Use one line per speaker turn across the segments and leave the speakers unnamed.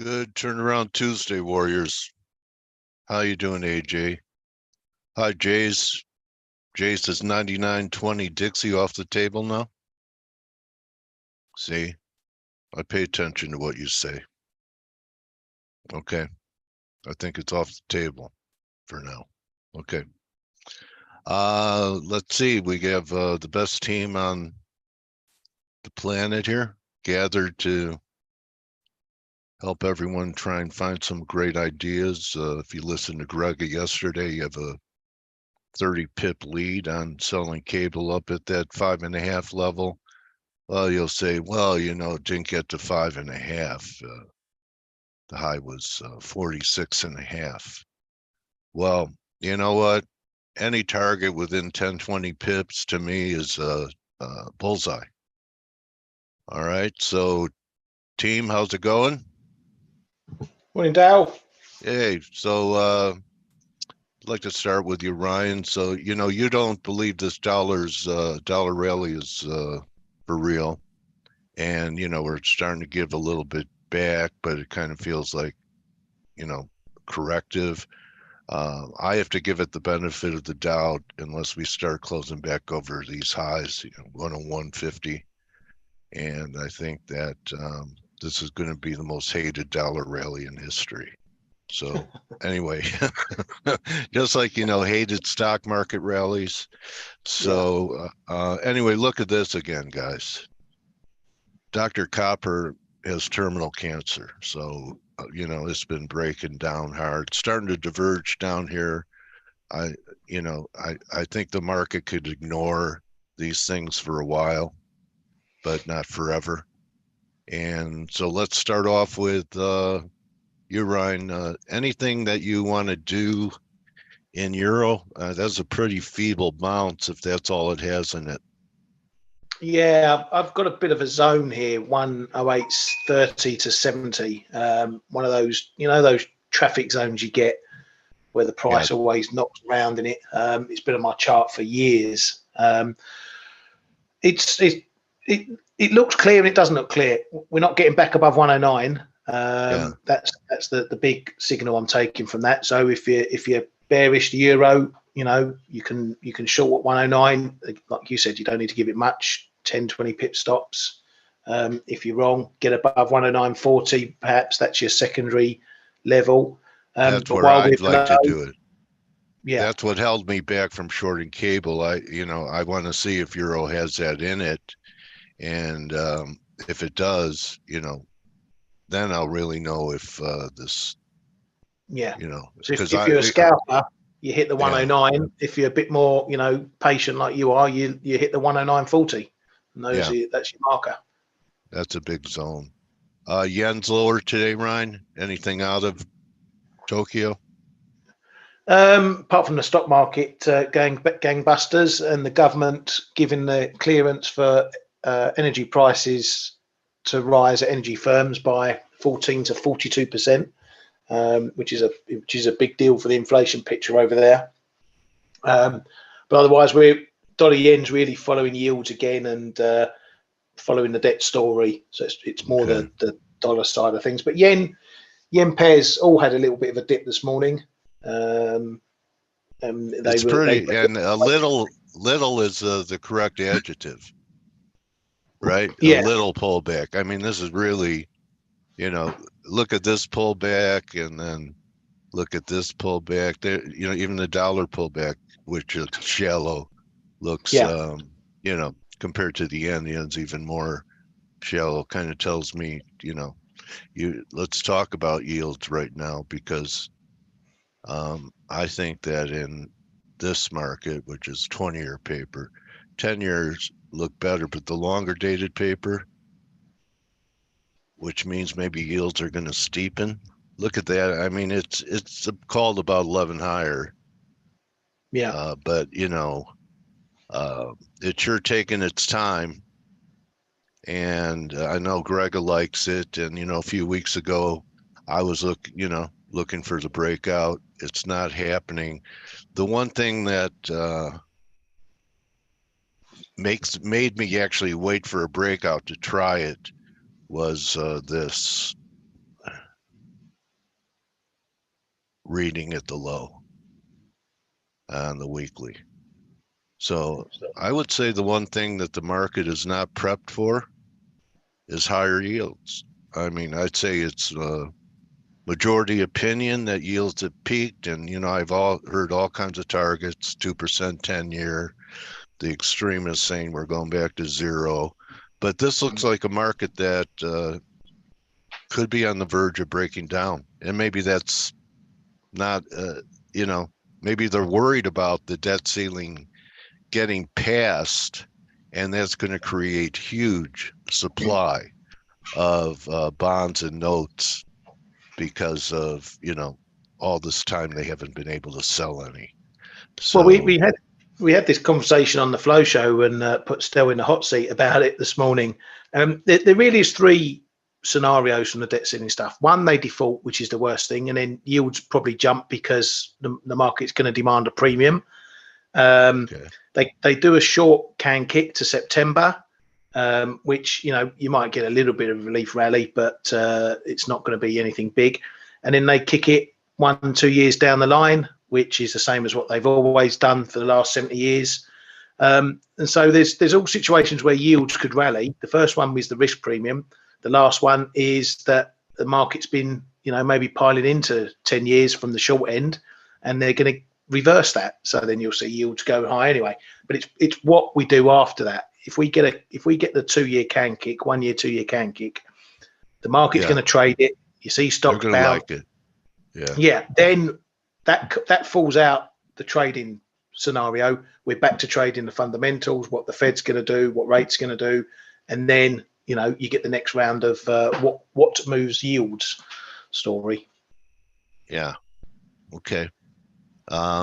Good turnaround Tuesday, Warriors. How you doing, AJ? Hi, Jays. Jays is 99.20 Dixie off the table now. See, I pay attention to what you say. Okay, I think it's off the table for now. Okay. Let's see. We have the best team on the planet here gathered to help everyone try and find some great ideas. If you listened to Greg yesterday, you have a 30 pip lead on selling cable up at that 5.5 level. Well, you'll say, well, it didn't get to 5.5. The high was 46.5. Well, you know what? Any target within 10, 20 pips to me is a bullseye. All right. So, team, how's it going?
Morning, Dale.
Hey, so I'd like to start with you, Ryan. So, you don't believe this dollar rally is for real. And, we're starting to give a little bit back, but it kind of feels like, corrective. I have to give it the benefit of the doubt unless we start closing back over these highs, 101.50. And I think that this is going to be the most hated dollar rally in history. So anyway, just like, hated stock market rallies. So anyway, look at this again, guys. Dr. Copper has terminal cancer. So, it's been breaking down hard, it's starting to diverge down here. I think the market could ignore these things for a while, but not forever. And so let's start off with you, Ryan. Anything that you want to do in euro? That's a pretty feeble bounce if that's all it has in it.
Yeah, I've got a bit of a zone here, 108.30 to 70. One of those, those traffic zones you get where the price always knocks around in it. It's been on my chart for years. It looks clear and it doesn't look clear. We're not getting back above 109. That's the big signal I'm taking from that. So if you're bearish the euro, you can short at 109. Like you said, you don't need to give it much, 10, 20 pip stops. If you're wrong, get above 109.40. Perhaps that's your secondary level.
That's where I'd like to do it.
Yeah,
that's what held me back from shorting cable. I want to see if euro has that in it, and if it does, then I'll really know if this.
Yeah. So
because
if you're a scalper, you hit the 109. Yeah. If you're a bit more, patient like you are, you hit the 109.40. And that's your marker.
That's a big zone. Yen's lower today, Ryan. Anything out of Tokyo?
Apart from the stock market going gangbusters and the government giving the clearance for energy prices to rise at energy firms by 14 to 42%, which is a big deal for the inflation picture over there. But otherwise, dollar yen's really following yields again and following the debt story. So it's more the dollar side of things. But yen pairs all had a little bit of a dip this morning.
It's pretty, and a little is the correct adjective, right?
Yeah.
A little pullback. I mean, this is really, look at this pullback and then look at this pullback. There, even the dollar pullback, which is shallow, looks, compared to the yen's even more shallow. Kind of tells me, let's talk about yields right now, because I think that in this market, which is 20-year paper, 10 years look better, but the longer dated paper, which means maybe yields are going to steepen. Look at that. I mean, it's called about 11 higher.
Yeah.
But it's sure taking its time. And I know Greg likes it. And a few weeks ago, I was looking for the breakout. It's not happening. The one thing that made me actually wait for a breakout to try it was this. reading at the low on the weekly. So I would say the one thing that the market is not prepped for is higher yields. I mean, I'd say it's majority opinion that yields have peaked, and I've heard all kinds of targets, 2% 10-year. The extremists saying we're going back to zero, but this looks like a market that could be on the verge of breaking down, and maybe that's not, maybe they're worried about the debt ceiling getting passed, and that's going to create huge supply of bonds and notes because of all this time they haven't been able to sell any.
Well,
So
we had this conversation on the Flow Show and put Stel in the hot seat about it this morning. There really is three scenarios from the debt ceiling stuff. One, they default, which is the worst thing, and then yields probably jump because the market's going to demand a premium.
okay.
They do a short can kick to September, which you might get a little bit of relief rally, but it's not going to be anything big. And then they kick it 1-2 years down the line, which is the same as what they've always done for the last 70 years. And so there's all situations where yields could rally. The first one was the risk premium. The last one is that the market's been, maybe piling into 10 years from the short end, and they're going to reverse that. So then you'll see yields go high anyway. But it's what we do after that. If we get the 2-year can kick, 1 year, 2 year can kick, the market's going to trade it. You see stocks
bounce. Like it.
Yeah. Then that falls out the trading scenario. We're back to trading the fundamentals, what the Fed's going to do, what rates going to do, and then you get the next round of what moves yields story.
Yeah. Okay.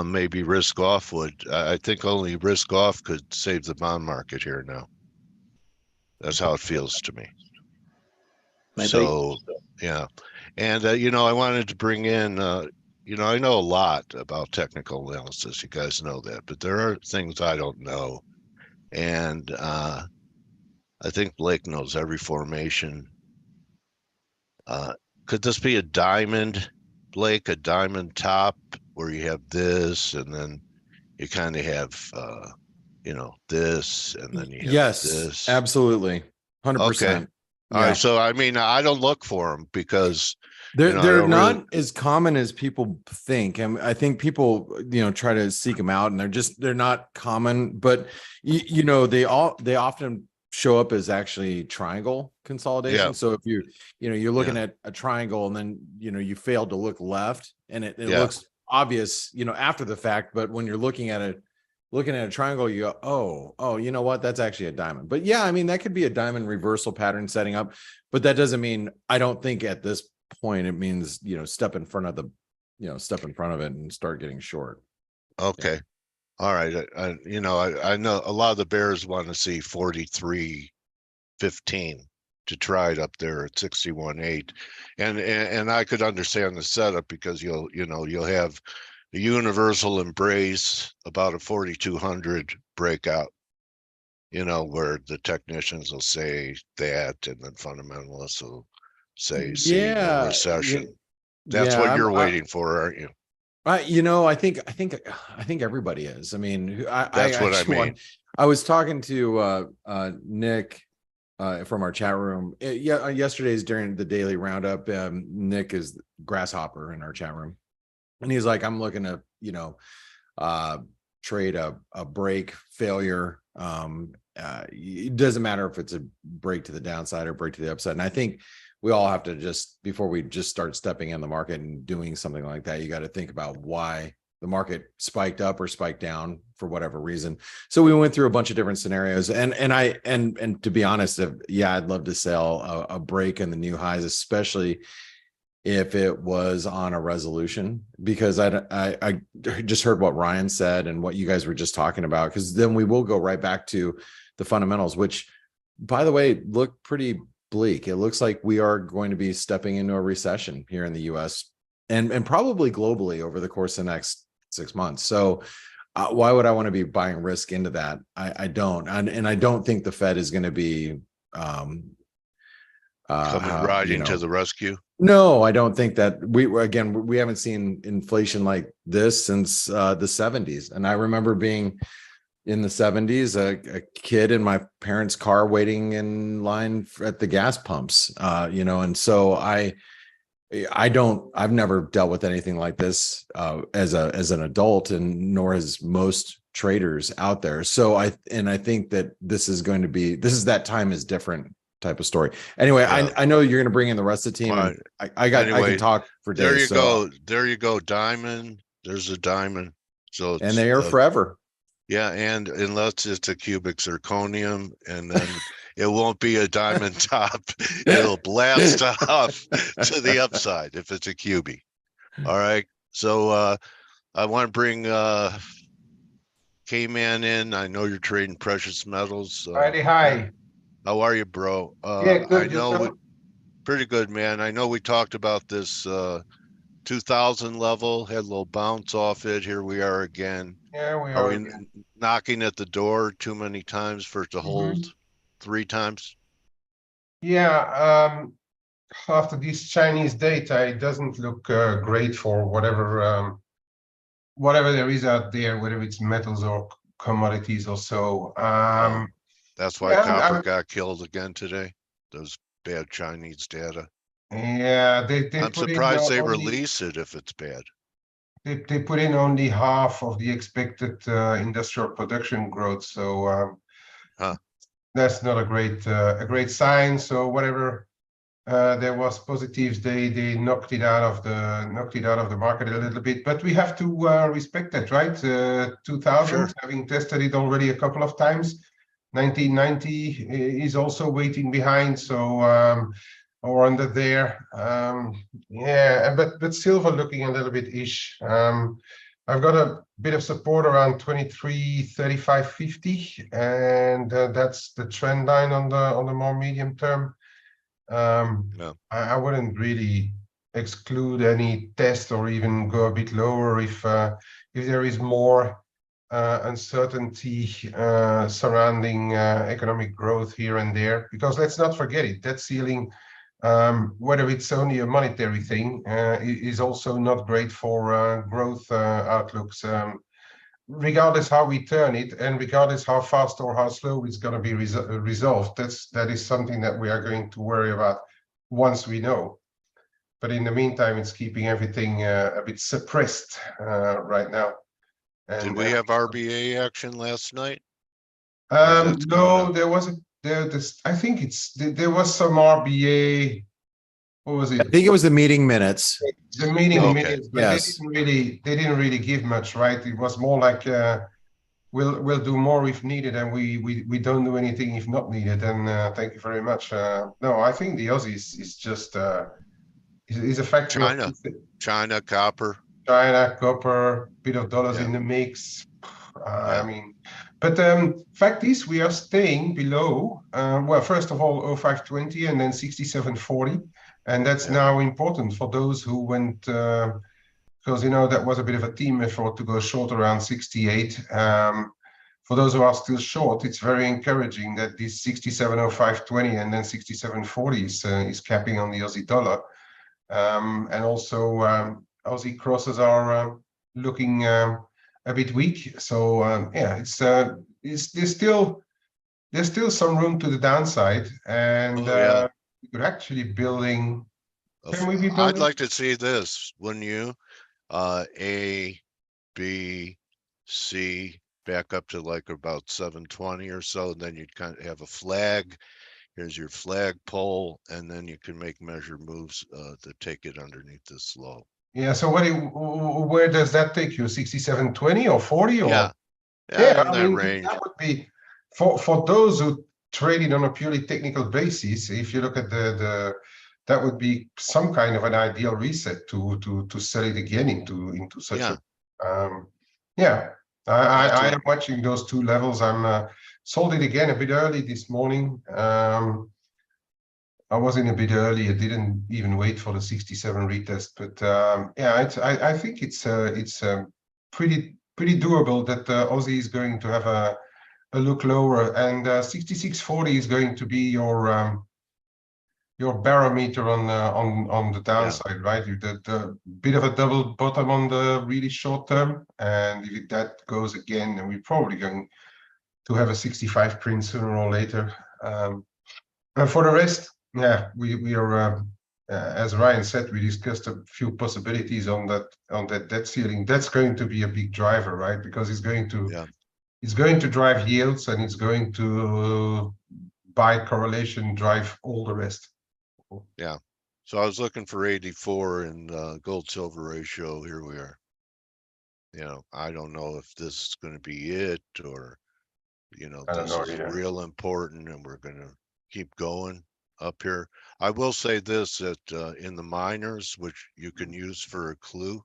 Maybe risk off would. I think only risk off could save the bond market here now. That's how it feels to me.
Maybe.
So yeah, and I wanted to bring in. I know a lot about technical analysis. You guys know that, but there are things I don't know, and I think Blake knows every formation. Could this be a diamond, Blake? A diamond top where you have this, and then you kind of have, this, and then you have this.
Absolutely, 100%.
Okay. All right. So I mean, I don't look for them because
they're not as common as people think, and I think people try to seek them out, and they're not common. But they often show up as actually triangle consolidation. Yeah. So if you're looking at a triangle, and then you fail to look left, and it looks obvious after the fact, but when you're looking at a triangle, you go, oh, you know what? That's actually a diamond. But yeah, I mean, that could be a diamond reversal pattern setting up, but that doesn't mean, I don't think at this point it means, step in front of it and start getting short.
Okay. Yeah. All right. I know a lot of the bears want to see 43.15 to try it up there at 61.8. And I could understand the setup because you'll have the universal embrace about a 4,200 breakout, where the technicians will say that, and then fundamentalists will say, see no recession. That's what you're waiting for, aren't you?
I think everybody is. I mean,
that's what I mean.
I was talking to Nick from our chat room. Yesterday's during the daily roundup. Nick is Grasshopper in our chat room. And he's like, I'm looking to, trade a break failure. It doesn't matter if it's a break to the downside or break to the upside. And I think we all have to before we just start stepping in the market and doing something like that, you got to think about why the market spiked up or spiked down for whatever reason. So we went through a bunch of different scenarios, and to be honest, I'd love to sell a break in the new highs, especially if it was on a resolution, because I just heard what Ryan said and what you guys were just talking about, because then we will go right back to the fundamentals, which, by the way, look pretty bleak. It looks like we are going to be stepping into a recession here in the US and probably globally over the course of the next 6 months. So why would I want to be buying risk into that? I don't. And I don't think the Fed is going to be
riding to the rescue.
No, I don't think that we haven't seen inflation like this since the 70s. And I remember being in the 70s, a kid in my parents' car waiting in line at the gas pumps, and so I've never dealt with anything like this as an adult, and nor has most traders out there. So I think that this is that time is different type of story. Anyway, yeah. I know you're going to bring in the rest of the team. Right. I can talk for days.
There you go. There you go. Diamond. There's a diamond. So
and they are forever.
Yeah, and unless it's a cubic zirconium, and then it won't be a diamond top. It'll blast off to the upside if it's a QB. All right. So I want to bring Kman in. I know you're trading precious metals.
Hi.
How are you, bro?
Yeah, good.
I know pretty good, man. I know we talked about this 2000 level, had a little bounce off it. Here we are again.
Yeah, we
are. We knocking at the door too many times for it to hold 3 times?
Yeah, after this Chinese data, it doesn't look great for whatever there is out there, whether it's metals or commodities or so.
That's why copper got killed again today. Those bad Chinese data.
Yeah,
I'm surprised they release it if it's bad.
They put in only half of the expected industrial production growth, so that's not a great sign. So whatever there was positives, they knocked it out of the market a little bit. But we have to respect that, right? 2000, sure. Having tested it already a couple of times. 1990 is also waiting behind, so or under there. Yeah, but silver looking a little bit ish. I've got a bit of support around 23.35.50, and that's the trend line on the more medium term. I wouldn't really exclude any test or even go a bit lower if there is more uncertainty surrounding economic growth here and there, because let's not forget it, that ceiling, whether it's only a monetary thing, is also not great for growth outlooks, regardless how we turn it and regardless how fast or how slow it's going to be resolved. That is something that we are going to worry about once we know. But in the meantime, it's keeping everything a bit suppressed right now. And,
did we have RBA action last night?
No, there wasn't. I think there was some RBA. What was it?
I think it was the meeting minutes.
The meeting minutes, but yes. They didn't really give much, right? It was more like we'll do more if needed, and we don't do anything if not needed. And thank you very much. No, I think the Aussie is just is a factor.
China, copper.
China, copper, bit of dollars in the mix. I mean, but fact is, we are staying below. Well, first of all, 0520 and then 6740, and that's now important for those who went, because that was a bit of a team effort to go short around 68. For those who are still short, it's very encouraging that this 670520 and then 6740 is capping on the Aussie dollar, and also. Aussie crosses are looking a bit weak, so there's still some room to the downside, and we could actually building. Can we be building?
I'd like to see this, wouldn't you? A, B, C, back up to like about 720 or so, and then you'd kind of have a flag. Here's your flag pole, and then you can make measure moves to take it underneath this low.
Yeah, so where does that take you? 67.20 or 40 or?
Yeah, I mean, range.
That would be for those who traded on a purely technical basis. If you look at that would be some kind of an ideal reset to sell it again into such a. I am watching those two levels. I'm sold it again a bit early this morning. I was in a bit early. I didn't even wait for the 67 retest, but I think it's pretty doable that Aussie is going to have a look lower, and 6640 is going to be your your barometer on the downside, right? You did a bit of a double bottom on the really short term, and if that goes again, then we're probably going to have a 65 print sooner or later. And for the rest, yeah, we are as Ryan said, we discussed a few possibilities on that debt ceiling. That's going to be a big driver, right? Because it's going to drive yields, and it's going to, by correlation, drive all the rest.
Yeah. So I was looking for 84 in gold silver ratio. Here we are. You know, I don't know if this is going to be it, or, you know, this is real important and we're going to keep going up here. I will say this, that in the miners, which you can use for a clue,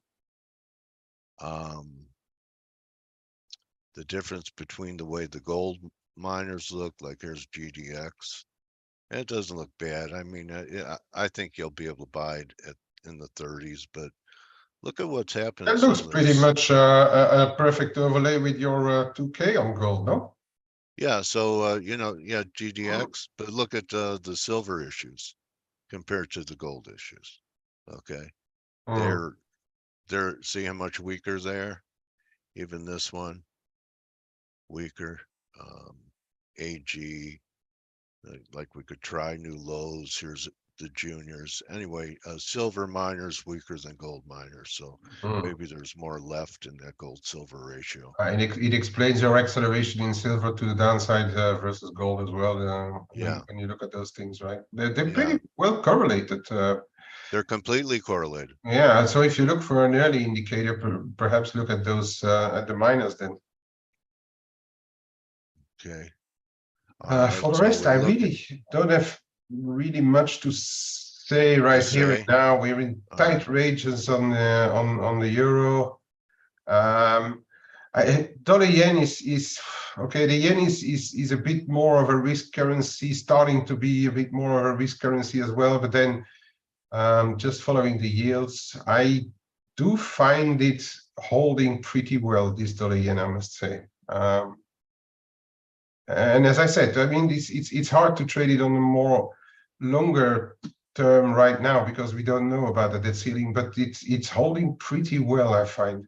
the difference between the way the gold miners look, like here's GDX, and it doesn't look bad. I mean, I think you'll be able to buy it in the 30s, but look at what's happening.
That looks pretty much a perfect overlay with your 2K on gold, no?
Yeah, so you know, yeah, GDX, but look at the silver issues compared to the gold issues. Okay, they're see how much weaker they are. Even this one weaker. AG, like we could try new lows. Here's the juniors. Anyway, silver miners weaker than gold miners, so maybe there's more left in that gold silver ratio.
And it explains your acceleration in silver to the downside versus gold as well.
Yeah,
when you look at those things, right? They're pretty well correlated.
They're completely correlated.
Yeah, so if you look for an early indicator, perhaps look at those at the miners then.
Okay.
For the rest, I really don't have really much to say right here and now. We're in tight ranges on the euro. Dollar yen is okay. The yen is a bit more of a risk currency, starting to be a bit more of a risk currency as well. But then, just following the yields, I do find it holding pretty well, this dollar yen, I must say. And as I said, I mean, it's hard to trade it on a more longer term right now because we don't know about the debt ceiling, but it's holding pretty well, I find.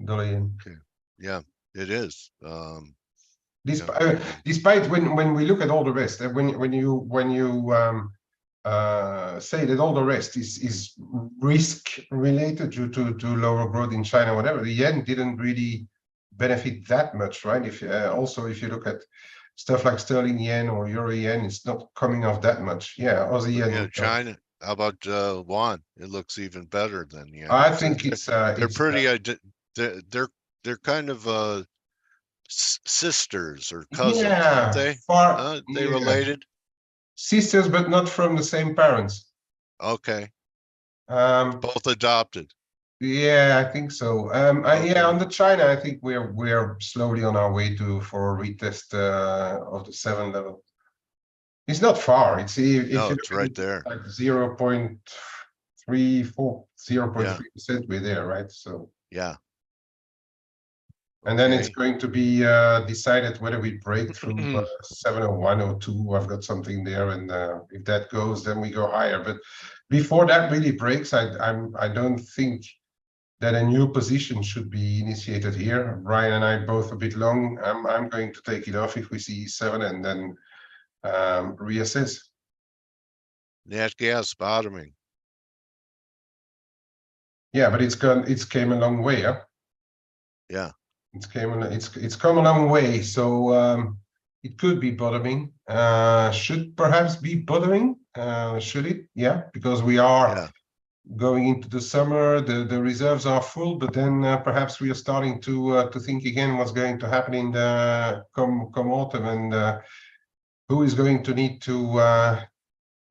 Dollar yen.
Okay. Yeah, it is.
Despite when we look at all the rest, when you say that all the rest is risk related due to lower growth in China, whatever, the yen didn't really benefit that much, right? If also if you look at stuff like sterling yen or euro yen, it's not coming off that much. Yeah, Aussie yen.
Yeah, China. How about yuan? It looks even better than yen.
I think
they're pretty. They're kind of sisters or cousins, aren't they? They related.
Sisters, but not from the same parents.
Okay. Both adopted.
Yeah, I think so. Yeah, on the China, I think we're slowly on our way for a retest of the 7 level. It's not far. It's
it's right there.
Like 0.34, 0.3%. We're there, right? So
yeah.
And then it's going to be decided whether we break through 701 or 2. I've got something there, and if that goes, then we go higher. But before that really breaks, I don't think that a new position should be initiated here. Brian and I both a bit long. I'm going to take it off if we see 7 and then reassess.
Nat gas bottoming.
Yeah, but it's came a long way, huh?
Yeah.
It's come a long way, so it could be bottoming. Should perhaps be bottoming. Should it? Yeah, because we are going into the summer. The reserves are full, but then perhaps we are starting to think again what's going to happen in the come autumn, and who is going to need to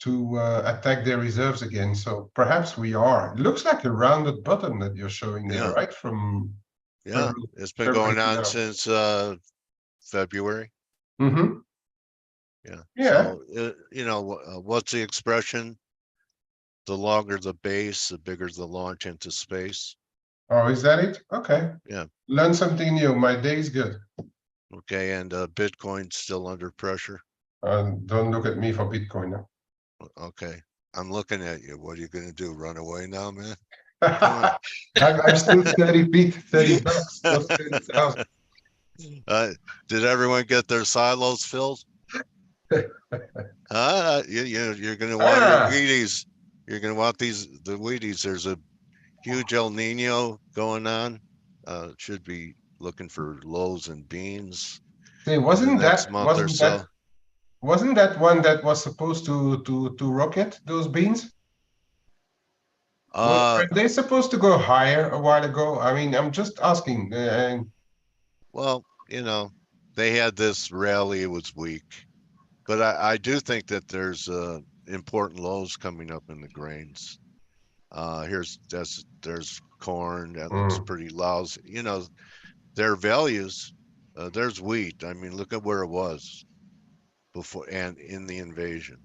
attack their reserves again. So perhaps we are. It looks like a rounded bottom that you're showing there, right? From
it's been going on since February.
Mm-hmm.
Yeah. So you know, what's the expression? The longer the base, the bigger the launch into space.
Oh, is that it? Okay.
Yeah.
Learn something new. My day is good.
Okay, and Bitcoin's still under pressure.
Don't look at me for Bitcoin now.
Okay. I'm looking at you. What are you going to do? Run away now, man? Come on.
I'm still 30 feet, 30 bucks, not 30,000.
Did everyone get their silos filled? You're going to want your Wheaties. You're going to want the Wheaties. There's a huge El Nino going on. Should be looking for loaves and beans.
See,
wasn't that
one that was supposed to rocket those beans? Were they supposed to go higher a while ago? I mean, I'm just asking.
Well, they had this rally. It was weak, but I do think that there's important lows coming up in the grains. There's corn that looks pretty lousy. Their values. There's wheat. I mean, look at where it was before and in the invasion.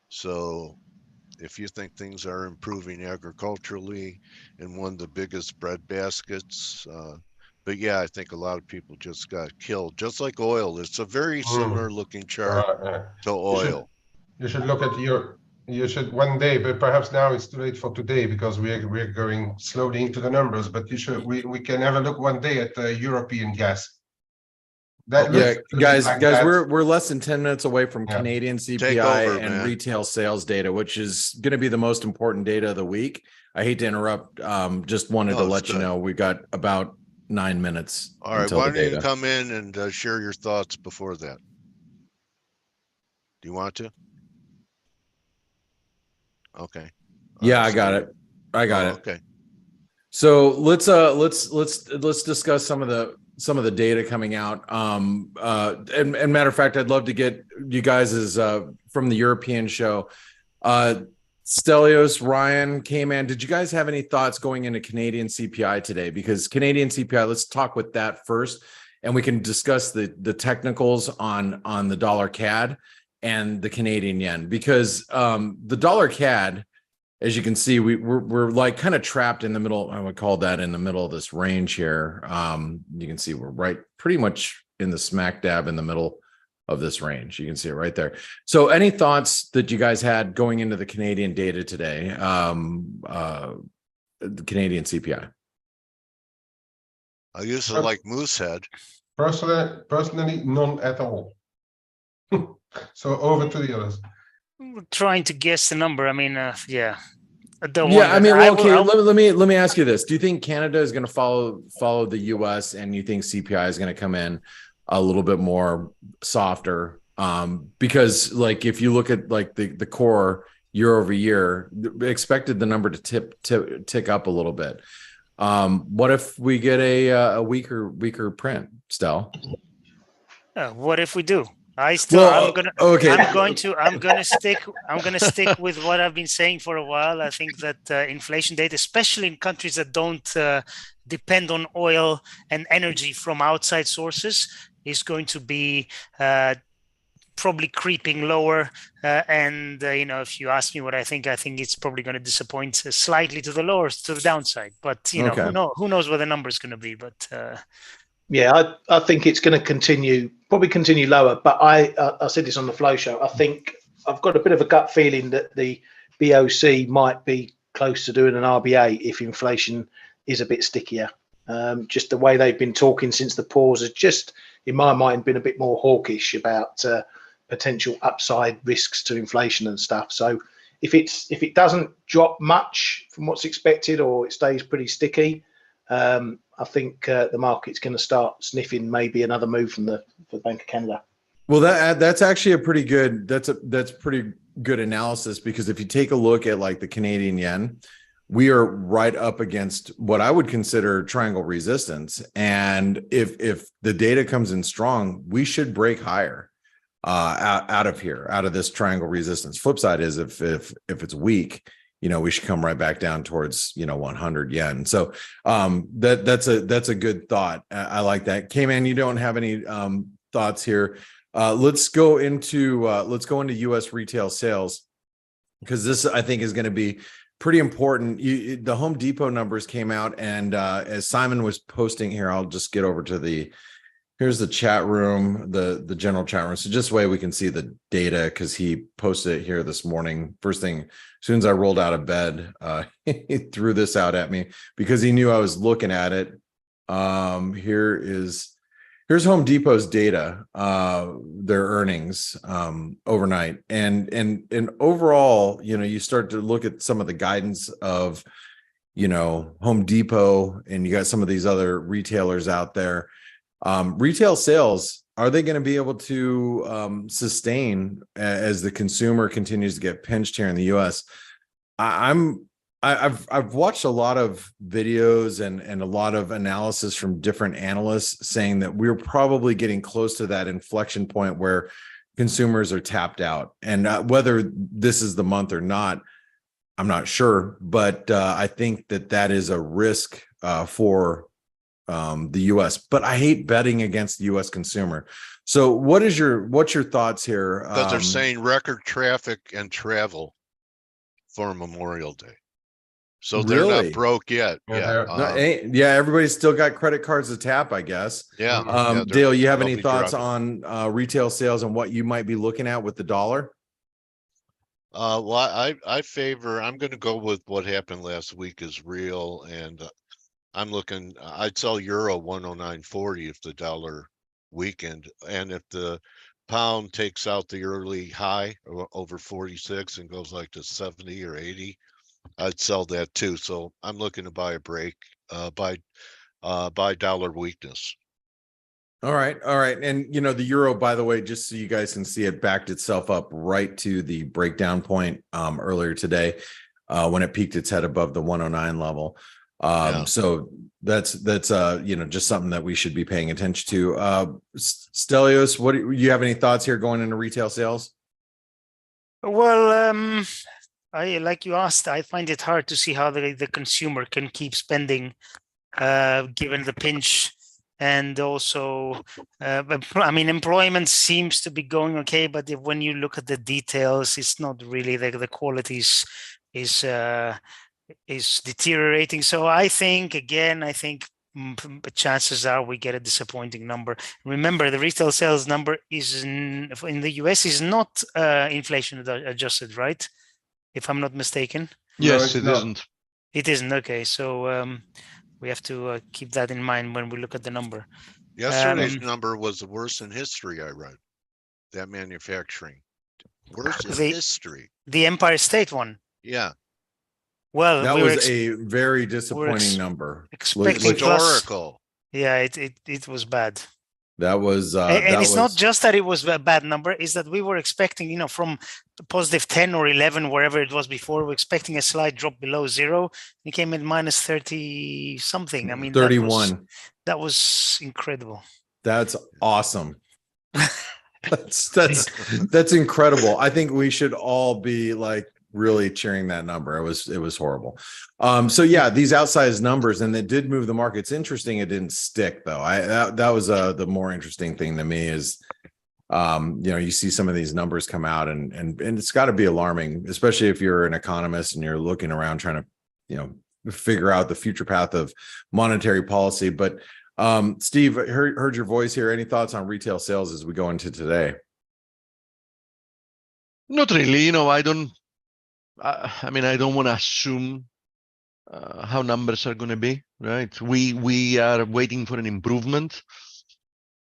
So if you think things are improving agriculturally in one of the biggest bread baskets, but yeah, I think a lot of people just got killed, just like oil. It's a very similar looking chart to oil.
You should look at you should one day, but perhaps now it's too late for today because we're going slowly into the numbers. But we can have a look one day at the European gas.
Guys, we're less than 10 minutes away from Canadian CPI and retail sales data, which is going to be the most important data of the week. I hate to interrupt. Just wanted to let you know we've got about 9 minutes.
All right, why don't you come in and share your thoughts before that? Do you want to? Okay.
Yeah, I got it.
Okay.
So let's discuss some of the data coming out. And matter of fact, I'd love to get you guys from the European show. Stelios, Ryan, Kman, did you guys have any thoughts going into Canadian CPI today? Because Canadian CPI, let's talk with that first, and we can discuss the technicals on the dollar CAD and the Canadian yen. Because the dollar CAD, as you can see, we're like kind of trapped in the middle. I would call that in the middle of this range here. You can see we're right pretty much in the smack dab in the middle of this range. You can see it right there. So any thoughts that you guys had going into the Canadian data today, the Canadian CPI?
I used to like Moosehead.
Personally, none at all. So over to the others.
Trying to guess the number. I mean, yeah.
Let me ask you this. Do you think Canada is going to follow the US, and you think CPI is going to come in a little bit more softer? Because like if you look at like the core year over year, expected the number to tick up a little bit. What if we get a weaker print, Stel?
What if we do? I'm gonna stick with what I've been saying for a while. I think that inflation data, especially in countries that don't depend on oil and energy from outside sources, is going to be probably creeping lower. If you ask me what I think it's probably going to disappoint slightly to the lower, to the downside. But who knows what the number is going to be? But
yeah, I think it's going to probably continue lower. But I said this on the Flow Show. I think I've got a bit of a gut feeling that the BOC might be close to doing an RBA if inflation is a bit stickier. Just the way they've been talking since the pause has just, in my mind, been a bit more hawkish about potential upside risks to inflation and stuff. So if it doesn't drop much from what's expected, or it stays pretty sticky, I think the market's going to start sniffing maybe another move from the Bank of Canada.
Well, that's actually a pretty good pretty good analysis, because if you take a look at like the Canadian yen, we are right up against what I would consider triangle resistance. And if the data comes in strong, we should break higher out of this triangle resistance. Flip side is if it's weak, we should come right back down towards 100 yen. So that's a good thought. I like that. Kman, you don't have any thoughts here. Let's go into U.S. retail sales, because this I think is going to be pretty important. The Home Depot numbers came out, and as Simon was posting here, I'll just get over to the Here's the chat room, the general chat room. So just way we can see the data, because he posted it here this morning. First thing, as soon as I rolled out of bed, he threw this out at me because he knew I was looking at it. Here's Home Depot's data, their earnings overnight, and overall, you start to look at some of the guidance of, Home Depot, and you got some of these other retailers out there. Retail sales, are they going to be able to sustain as the consumer continues to get pinched here in the U.S.? I've watched a lot of videos and a lot of analysis from different analysts saying that we're probably getting close to that inflection point where consumers are tapped out. And whether this is the month or not, I'm not sure, but I think that is a risk for the U.S. But I hate betting against the U.S. consumer. So what's your thoughts here?
But they're saying record traffic and travel for Memorial Day. So they're
really?
not broke yet.
Yeah. Everybody's still got credit cards to tap, I guess.
Yeah.
Dale, you have any thoughts on retail sales and what you might be looking at with the dollar?
Well, I'm going to go with what happened last week is real. And I'd sell euro 109.40 if the dollar weakened. And if the pound takes out the early high over 46 and goes like to 70 or 80, I'd sell that too. So I'm looking to buy a break, buy dollar weakness.
All right. And the euro, by the way, just so you guys can see, it backed itself up right to the breakdown point earlier today when it peaked its head above the 109 level. So that's just something that we should be paying attention to. Stelios, what do you have any thoughts here going into retail sales?
Well, like you asked, I find it hard to see how the consumer can keep spending given the pinch. And also, employment seems to be going okay, but when you look at the details, it's not really the quality is deteriorating. So I think chances are we get a disappointing number. Remember, the retail sales number is in the US is not inflation adjusted, right? If I'm not mistaken.
Yes, it isn't.
It isn't. Okay, so we have to keep that in mind when we look at the number.
Yesterday's number was the worst in history, I read. That manufacturing. Worst in history.
The Empire State one.
Yeah.
Well,
that was a very disappointing number.
Historical.
Yeah, it was bad.
That was
it's not just that it was a bad number, is that we were expecting, from positive 10 or 11, wherever it was before, we're expecting a slight drop below zero. It came in minus 30 something. I mean,
31.
That was incredible.
That's awesome. that's incredible. I think we should all be like really cheering that number. It was horrible. So yeah, these outsized numbers, and it did move the market. It's interesting it didn't stick though. That was the more interesting thing to me is you see some of these numbers come out and it's got to be alarming, especially if you're an economist and you're looking around trying to figure out the future path of monetary policy. But Steve, heard your voice here. Any thoughts on retail sales as we go into today?
Not really. I don't want to assume how numbers are going to be, right? We are waiting for an improvement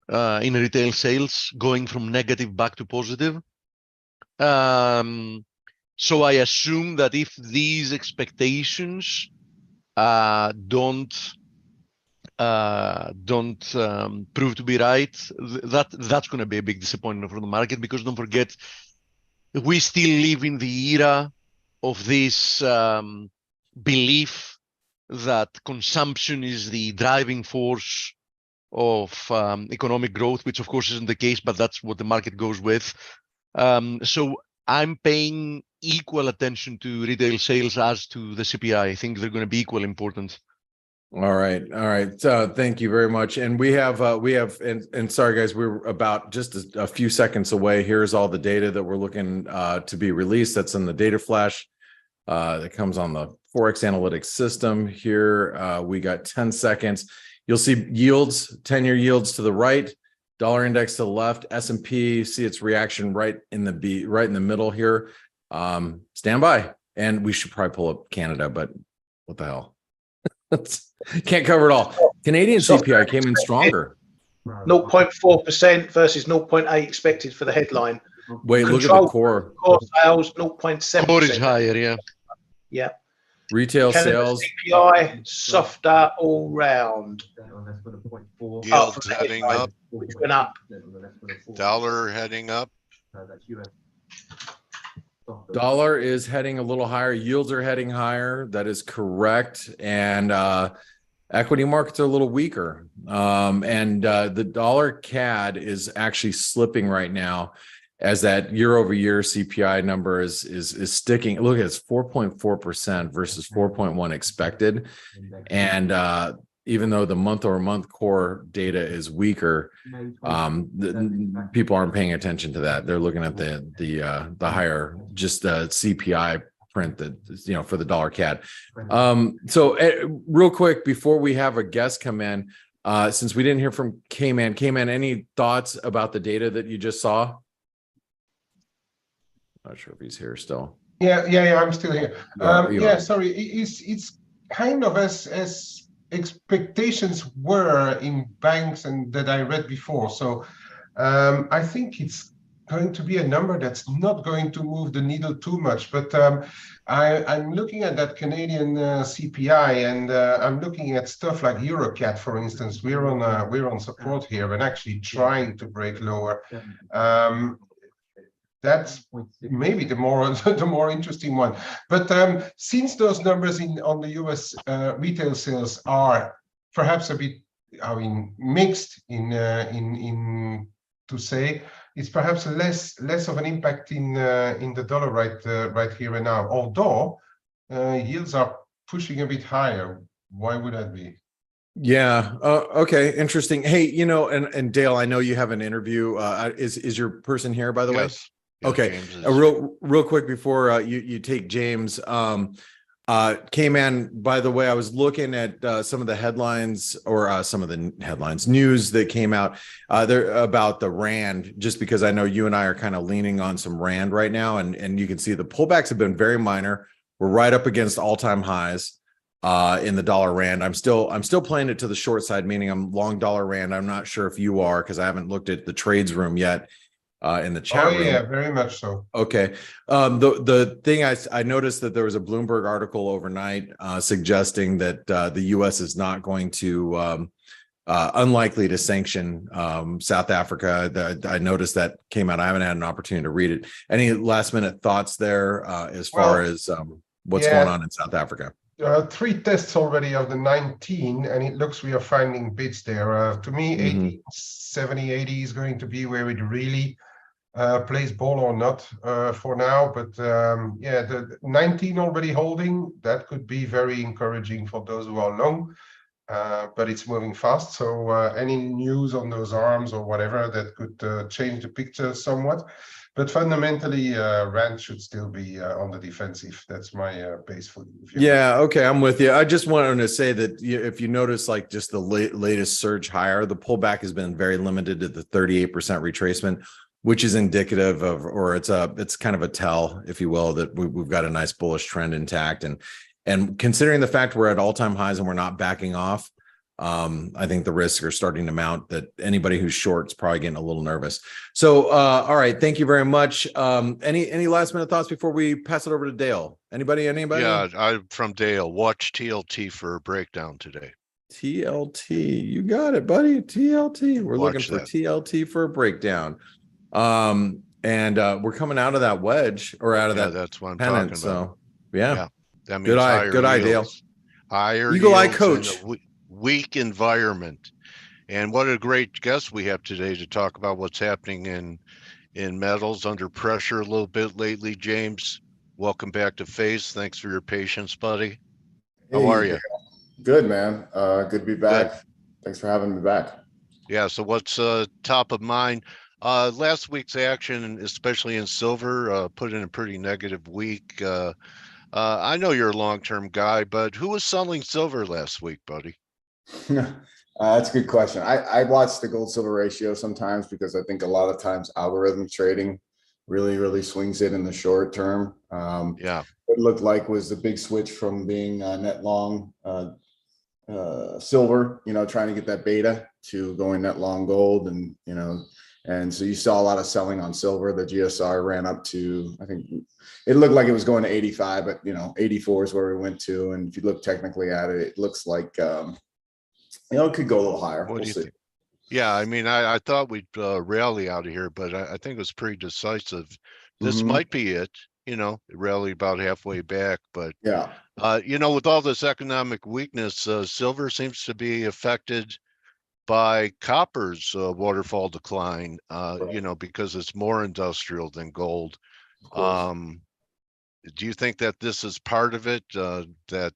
in retail sales, going from negative back to positive. So I assume that if these expectations don't prove to be right, that's going to be a big disappointment for the market, because don't forget, we still live in the era of this belief that consumption is the driving force of economic growth, which of course isn't the case, but that's what the market goes with. So I'm paying equal attention to retail sales as to the CPI. I think they're going to be equally important.
All right. Thank you very much. And we have, and sorry guys, we're about just a few seconds away. Here's all the data that we're looking to be released. That's in the data flash that comes on the ForexAnalytix system. Here we got 10 seconds. You'll see yields, 10-year yields to the right. Dollar index to the left, S&P, see its reaction right in the middle here. Stand by. And we should probably pull up Canada, but what the hell? Can't cover it all. Canadian CPI came in stronger.
0.4% versus 0.8 expected for the headline.
Wait, look at the core.
Core sales 0.7%.
Core is higher, yeah.
Yeah.
Retail
Canada
sales.
CPI softer all round.
Yields heading up.
Which went up.
Dollar heading up.
Dollar is heading a little higher. Yields are heading higher. That is correct. And equity markets are a little weaker. The dollar CAD is actually slipping right now as that year-over-year CPI number is sticking. Look, it's 4.4% versus 4.1 expected. And even though the month-over-month core data is weaker, people aren't paying attention to that. They're looking at the higher just CPI print that for the dollar CAD. Real quick before we have a guest come in, since we didn't hear from Kman, any thoughts about the data that you just saw? Not sure if he's here still.
Yeah, I'm still here. Sorry, it's kind of as expectations were in banks and that I read before. So I think it's going to be a number that's not going to move the needle too much. But I'm looking at that Canadian CPI, and I'm looking at stuff like EuroCAD, for instance. We're on support here and actually trying to break lower. That's maybe the more interesting one. But since those numbers on the US retail sales are perhaps a bit, mixed to say, it's perhaps less of an impact in the dollar right here and now. Although yields are pushing a bit higher. Why would that be?
Yeah. Okay. Interesting. Hey, and Dale, I know you have an interview. Is your person here, by the way?
Yes.
Okay. Real quick before you take James, Kman, by the way, I was looking at some of the headlines news that came out there about the Rand, just because I know you and I are kind of leaning on some Rand right now. And you can see the pullbacks have been very minor. We're right up against all-time highs in the dollar Rand. I'm still playing it to the short side, meaning I'm long dollar Rand. I'm not sure if you are, because I haven't looked at the trades room yet. In the chat room.
Yeah, very much so.
Okay. The thing I noticed that there was a Bloomberg article overnight suggesting that the U.S. is not going to unlikely to sanction South Africa. I noticed that came out. I haven't had an opportunity to read it. Any last minute thoughts there as far as what's going on in South Africa?
3 tests already of the 19, and it looks we are finding bids there. To me, 80, 70, 80 is going to be where it really plays ball or not for now. But the 19 already holding, that could be very encouraging for those who are long. But it's moving fast. So any news on those arms or whatever that could change the picture somewhat. But fundamentally, Rand should still be on the defensive. That's my base view.
Yeah, okay, I'm with you. I just wanted to say that if you notice, like just the latest surge higher, the pullback has been very limited to the 38% retracement, which is indicative of, or it's kind of a tell, if you will, that we've got a nice bullish trend intact. And considering the fact we're at all-time highs and we're not backing off, I think the risks are starting to mount that anybody who's short is probably getting a little nervous. So, all right. Thank you very much. Any last minute thoughts before we pass it over to Dale? Anybody?
Yeah, I'm from Dale. Watch TLT for a breakdown today.
TLT. You got it, buddy. TLT. We're looking for TLT for a breakdown. And we're coming out of that wedge or out of that.
That's what I'm
pennant,
talking about.
So yeah.
That means
good eye, Dale.
Higher
Eagle Eye
yields
coach.
in a weak environment. And what a great guest we have today to talk about what's happening in metals under pressure a little bit lately. James, welcome back to F.A.C.E. Thanks for your patience, buddy. How are you?
Good, man. Good to be back. Good. Thanks for having me back.
Yeah, so what's top of mind? Last week's action, especially in silver, put in a pretty negative week. I know you're a long-term guy, but who was selling silver last week, buddy?
That's a good question. I watch the gold silver ratio sometimes because I think a lot of times algorithm trading really swings it in the short term.
Yeah.
What it looked like was the big switch from being net long silver, trying to get that beta, to going net long gold, and so you saw a lot of selling on silver. The GSR ran up to, I think it looked like it was going to 85, but 84 is where we went to. And if you look technically at it, it looks like it could go a little higher.
What do you
see.
think? Yeah, I mean, I thought we'd rally out of here, but I think it was pretty decisive. This might be it, rally about halfway back. But
yeah,
with all this economic weakness, silver seems to be affected by copper's waterfall decline. Because it's more industrial than gold. Do you think that this is part of it? That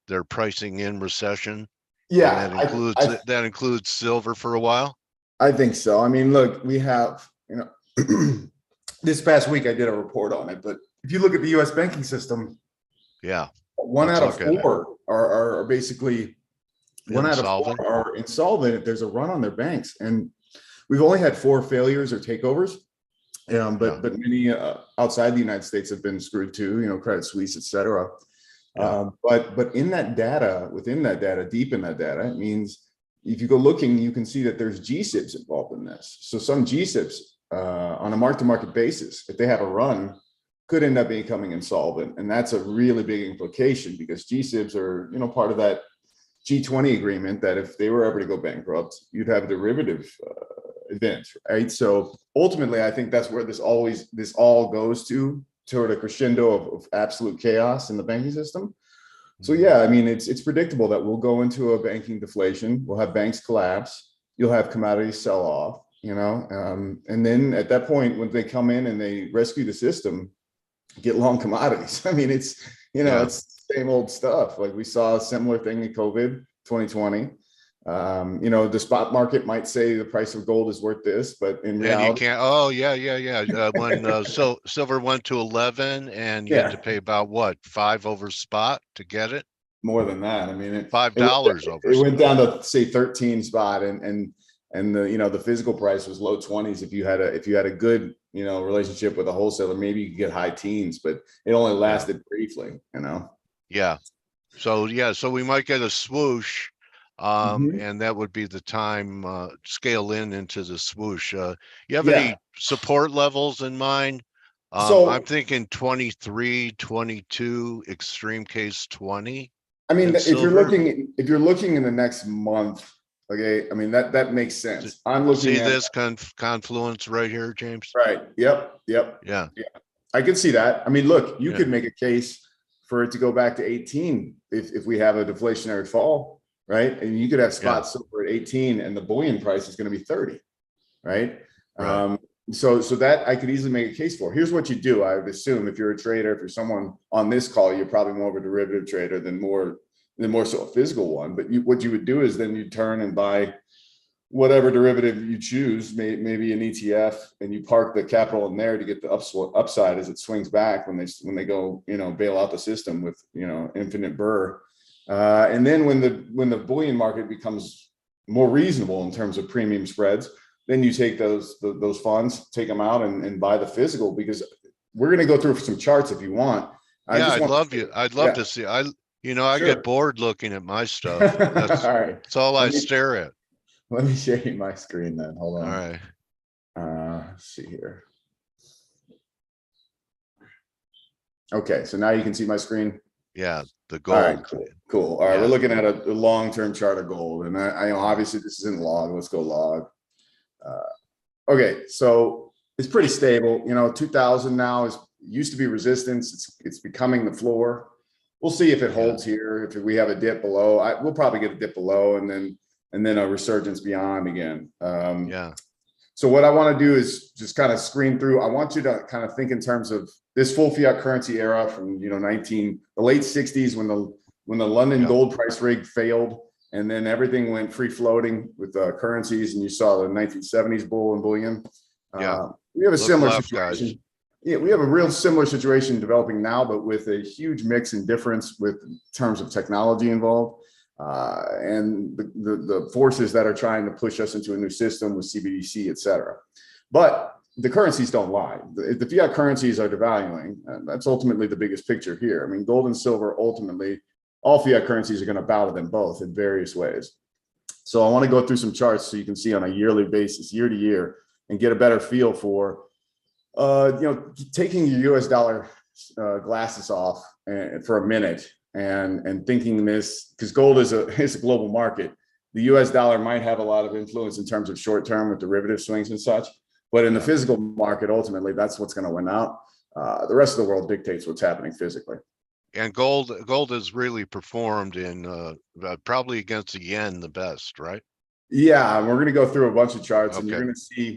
they're pricing in recession?
Yeah,
and that includes silver for a while.
I think so. I mean, look, we have, this past week I did a report on it, but if you look at the U.S. banking system,
yeah,
one out of four are basically
insolvent.
Out of 4 are insolvent. There's a run on their banks, and we've only had 4 failures or takeovers. But many outside the United States have been screwed too. Credit Suisse, et cetera. Yeah. But in that data, within that data, deep in that data, it means if you go looking, you can see that there's GSIBs involved in this. So some GSIBs on a mark-to-market basis, if they have a run, could end up becoming insolvent. And that's a really big implication, because GSIBs are, part of that G20 agreement, that if they were ever to go bankrupt, you'd have a derivative event, right? So ultimately, I think that's where this all goes to, toward a crescendo of absolute chaos in the banking system. So yeah, I mean, it's predictable that we'll go into a banking deflation. We'll have banks collapse. You'll have commodities sell off, and then at that point, when they come in and they rescue the system, get long commodities. I mean, it's it's the same old stuff. Like we saw a similar thing in COVID 2020. The spot market might say the price of gold is worth this, but in reality,
you can't. Oh yeah. When silver went to 11, and you had to pay about what, 5 over spot to get it.
More than that. I mean,
$5 over.
It went down to say 13 spot, and the physical price was low 20s. If you had a good relationship with a wholesaler, maybe you could get high teens, but it only lasted briefly.
Yeah. So we might get a swoosh. And that would be the time scale into the swoosh. You have any support levels in mind? So I'm thinking 23, 22, extreme case 20.
I mean, if you're looking in the next month, okay, I mean that makes sense. I'm looking at
this confluence right here, James.
Right. Yep. Yeah. I could see that. I mean, look, you could make a case for it to go back to 18 if we have a deflationary fall. Right. And you could have spot silver at 18 and the bullion price is going to be 30. Right. So that I could easily make a case for. Here's what you do. I would assume if you're a trader, if you're someone on this call, you're probably more of a derivative trader than more so a physical one. But what you would do is then you turn and buy whatever derivative you choose, maybe an ETF, and you park the capital in there to get the upside as it swings back when they go, bail out the system with, infinite burr. And then when the bullion market becomes more reasonable in terms of premium spreads, then you take those funds, take them out and buy the physical, because we're going to go through some charts if you want.
I'd love to see. I get bored looking at my stuff. That's
all right.
That's all I stare at.
Let me show you my screen then. Hold on.
All right.
Let's see here. Okay, so now you can see my screen.
Yeah, the gold.
All right, cool. All right, we're looking at a long-term chart of gold, and I obviously this isn't log. Let's go log. Okay, so it's pretty stable. 2000 now used to be resistance. It's becoming the floor. We'll see if it holds here. If we have a dip below, we'll probably get a dip below, and then a resurgence beyond again. So what I want to do is just kind of screen through. I want you to kind of think in terms of this full fiat currency era from the late 60s when the London gold price rig failed, and then everything went free floating with currencies, and you saw the 1970s bull and bullion. We have a similar situation. Guys. Yeah, we have a real similar situation developing now, but with a huge mix and difference in terms of technology involved. and the forces that are trying to push us into a new system with CBDC, et cetera. But the currencies don't lie. If the fiat currencies are devaluing, that's ultimately the biggest picture here. I mean, gold and silver, ultimately, all fiat currencies are going to bow to them both in various ways. So I want to go through some charts so you can see on a yearly basis, year to year, and get a better feel for, taking your US dollar glasses off for a minute and thinking this, because gold is a global market. The US dollar might have a lot of influence in terms of short term with derivative swings and such, but in the physical market, ultimately, that's what's going to win out. The rest of the world dictates what's happening physically.
And gold has really performed in probably against the yen the best, right?
Yeah, we're going to go through a bunch of charts, and
Okay.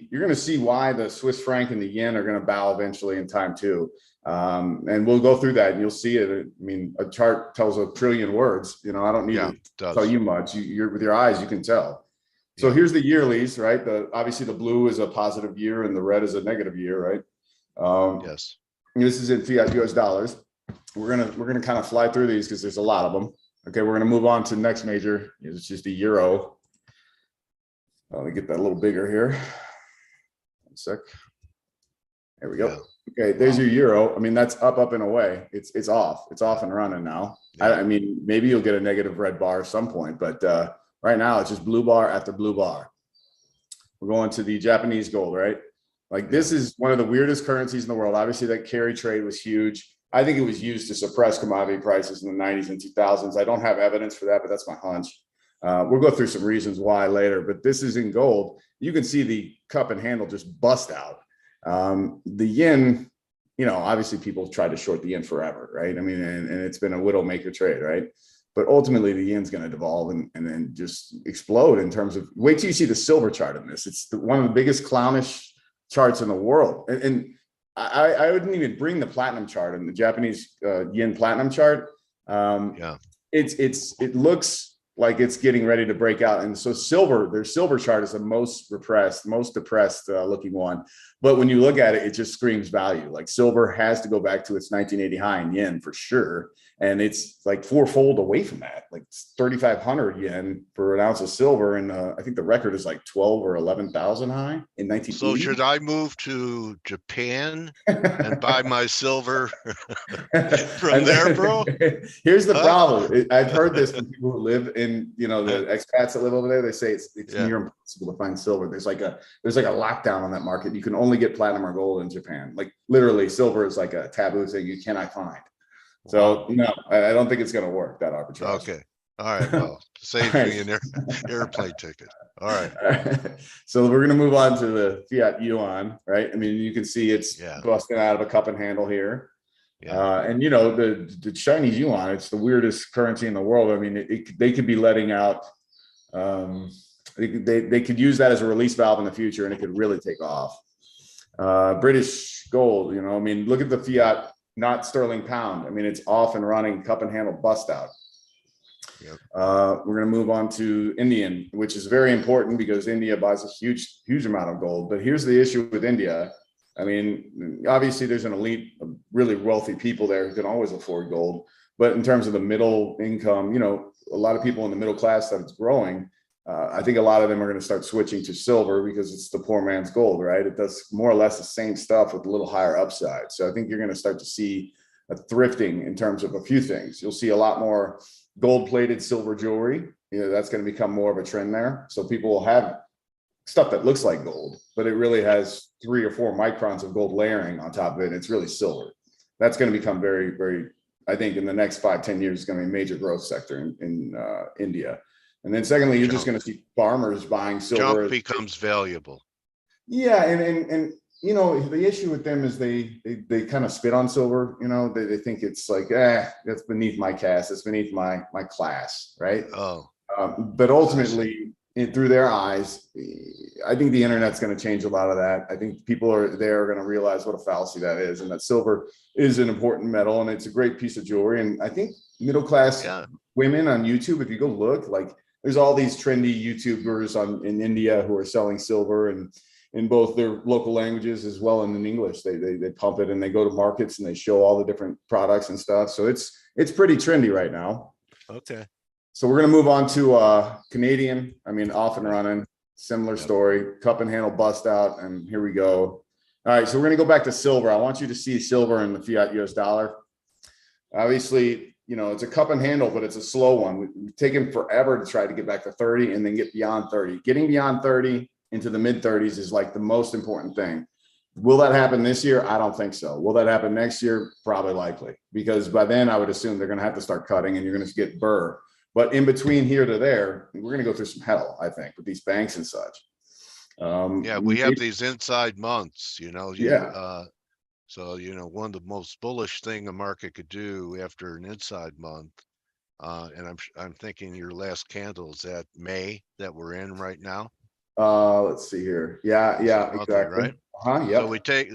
you're going to see why the Swiss franc and the yen are going to bow eventually in time too. And we'll go through that, and you'll see it. I mean, a chart tells a trillion words. You know, I don't need to tell you much. You're with your eyes, you can tell. So here's the yearlies, right? Obviously the blue is a positive year and the red is a negative year, right?
Yes.
This is in fiat US dollars. We're gonna kind of fly through these because there's a lot of them. Okay, we're gonna move on to the next major. It's just the euro. Let me get that a little bigger here. 1 sec. There we go.
Yeah.
Okay, there's your euro. I mean, that's up and away. It's off. It's off and running now.
Yeah.
I mean, maybe you'll get a negative red bar at some point, but right now it's just blue bar after blue bar. We're going to the Japanese gold, right? Like this is one of the weirdest currencies in the world. Obviously, that carry trade was huge. I think it was used to suppress commodity prices in the 90s and 2000s. I don't have evidence for that, but that's my hunch. We'll go through some reasons why later, but this is in gold. You can see the cup and handle just bust out. The yen, obviously people tried to short the yen forever, right? I mean, and it's been a widowmaker trade, right? But ultimately the yen's going to devolve and then just explode in terms of, wait till you see the silver chart in this. It's one of the biggest clownish charts in the world. And I wouldn't even bring the platinum chart and the Japanese yen platinum chart. It looks like it's getting ready to break out. And so their silver chart is the most repressed, most depressed looking one. But when you look at it, it just screams value. Like silver has to go back to its 1980 high in yen for sure. And it's like fourfold away from that, like 3,500 yen for an ounce of silver. And I think the record is like 12 or 11,000 high in 1980.
So should I move to Japan and buy my silver from there, bro?
Here's the problem. I've heard this from people who live in, the expats that live over there. They say it's near impossible to find silver. There's like a lockdown on that market. You can only get platinum or gold in Japan. Like literally silver is like a taboo thing you cannot find. So no, I don't think it's going to work, that arbitrage.
Okay. All right. Well, save me an airplane ticket. All right.
So we're going to move on to the fiat yuan, right? I mean, you can see it's busting out of a cup and handle here. Yeah. And the Chinese yuan, it's the weirdest currency in the world. I mean, they could be letting out, they could use that as a release valve in the future and it could really take off. British gold, I mean, look at the fiat, not sterling pound. I mean, it's off and running, cup and handle bust out. Yep. We're going to move on to Indian, which is very important because India buys a huge amount of gold. But here's the issue with India. I mean, obviously there's an elite of really wealthy people there who can always afford gold. But in terms of the middle income, a lot of people in the middle class that it's growing, I think a lot of them are going to start switching to silver because it's the poor man's gold, right? It does more or less the same stuff with a little higher upside. So I think you're going to start to see a thrifting in terms of a few things. You'll see a lot more gold-plated silver jewelry. That's going to become more of a trend there. So people will have stuff that looks like gold, but it really has 3 or 4 microns of gold layering on top of it. And it's really silver. That's going to become very, very, I think in the next 5-10 years, it's going to be a major growth sector in India. And then secondly, you're just going to see farmers buying silver.
Junk becomes valuable.
Yeah. And the issue with them is they kind of spit on silver. They think it's like, that's beneath my caste. It's beneath my class. Right.
Oh,
but ultimately through their eyes, I think the internet's going to change a lot of that. I think people are going to realize what a fallacy that is, and that silver is an important metal and it's a great piece of jewelry. And I think middle-class women on YouTube, if you go look, like there's all these trendy YouTubers in India who are selling silver and in both their local languages as well and in English. They pump it and they go to markets and they show all the different products and stuff. So it's pretty trendy right now.
Okay.
So we're going to move on to Canadian. I mean, off and running, similar story, cup and handle bust out. And here we go. All right. So we're going to go back to silver. I want you to see silver in the fiat US dollar. Obviously, you know, it's a cup and handle, but it's a slow one. We've taken forever to try to get back to 30 and then get beyond 30. Getting beyond 30 into the mid 30s is like the most important thing. Will that happen this year? I don't think so. Will that happen next year? Probably likely, because by then I would assume they're going to have to start cutting and you're going to get burr. But in between here to there, we're going to go through some hell, I think, with these banks and such.
Yeah, we have these inside months, you know. So, you know, one of the most bullish thing a market could do after an inside month, and I'm thinking your last candle is at May that we're in right now.
Let's see here. Yeah,
Monthly,
exactly.
right?
Yeah.
So we take,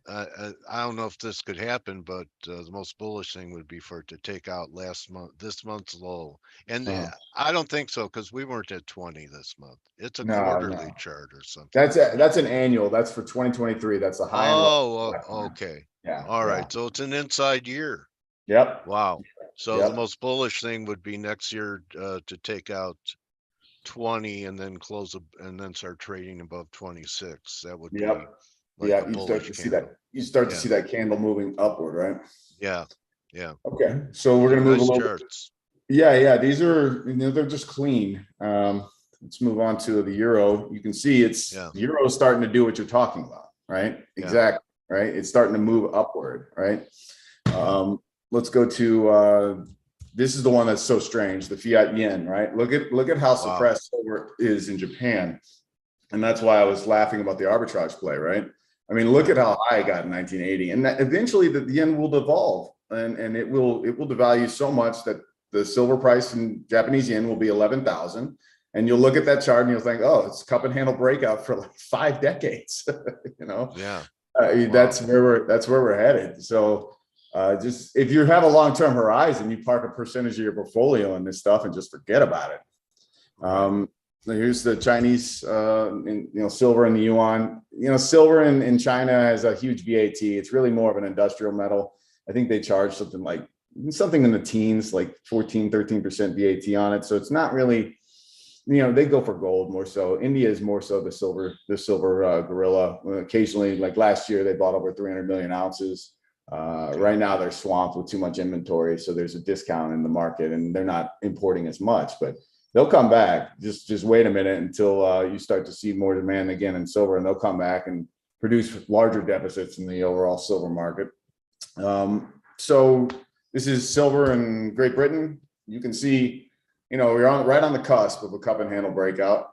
I don't know if this could happen, but the most bullish thing would be for it to take out this month's low. And I don't think so, because we weren't at 20 this month. It's a quarterly chart or something.
That's an annual. That's for 2023. That's the high.
Okay.
Yeah.
All right. So it's an inside year.
Yep.
Wow. So the most bullish thing would be next year to take out 20 and then and then start trading above 26. That would be like
you start to see that. You start to see that candle moving upward, right?
Yeah.
Okay. So we're gonna move a little.
Charts.
Yeah. These are, you know, they're just clean. Let's move on to the euro. You can see euro is starting to do what you're talking about, right? Exactly. Right. It's starting to move upward, right? Let's go to this is the one that's so strange, the fiat yen, right? Look at how suppressed silver is in Japan. And that's why I was laughing about the arbitrage play, right? I mean, look at how high it got in 1980. And that eventually the yen will devolve and it will devalue so much that the silver price in Japanese yen will be 11,000. And you'll look at that chart and you'll think, oh, it's cup and handle breakout for like 5 decades, you know?
Yeah.
That's where we're headed. So just if you have a long-term horizon, you park a percentage of your portfolio in this stuff and just forget about it. Here's the Chinese, silver and the yuan. You know, silver in China has a huge VAT. It's really more of an industrial metal. I think they charge something in the teens, like 13% VAT on it. So it's not really, you know, they go for gold more so. India is more so the silver gorilla. Occasionally, like last year, they bought over 300 million ounces. Right now they're swamped with too much inventory. So there's a discount in the market and they're not importing as much, but they'll come back. Just wait a minute until you start to see more demand again in silver, and they'll come back and produce larger deficits in the overall silver market. So this is silver in Great Britain. You can see, you know, we're right on the cusp of a cup and handle breakout.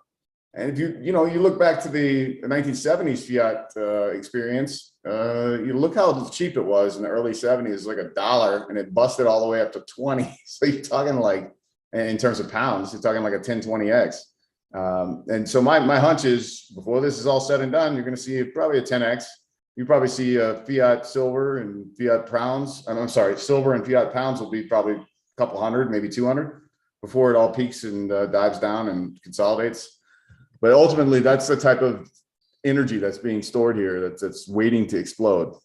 And if you look back to the 1970s fiat experience, you look how cheap it was in the early 70s, like $1, and it busted all the way up to 20. So you're talking like, in terms of pounds, you're talking like a 10-20x. And so my hunch is before this is all said and done, you're going to see probably a 10x. You probably see fiat silver and fiat pounds. I'm sorry, silver and fiat pounds will be probably a couple hundred, maybe 200 before it all peaks and dives down and consolidates. But ultimately, that's the type of energy that's being stored here that's waiting to explode.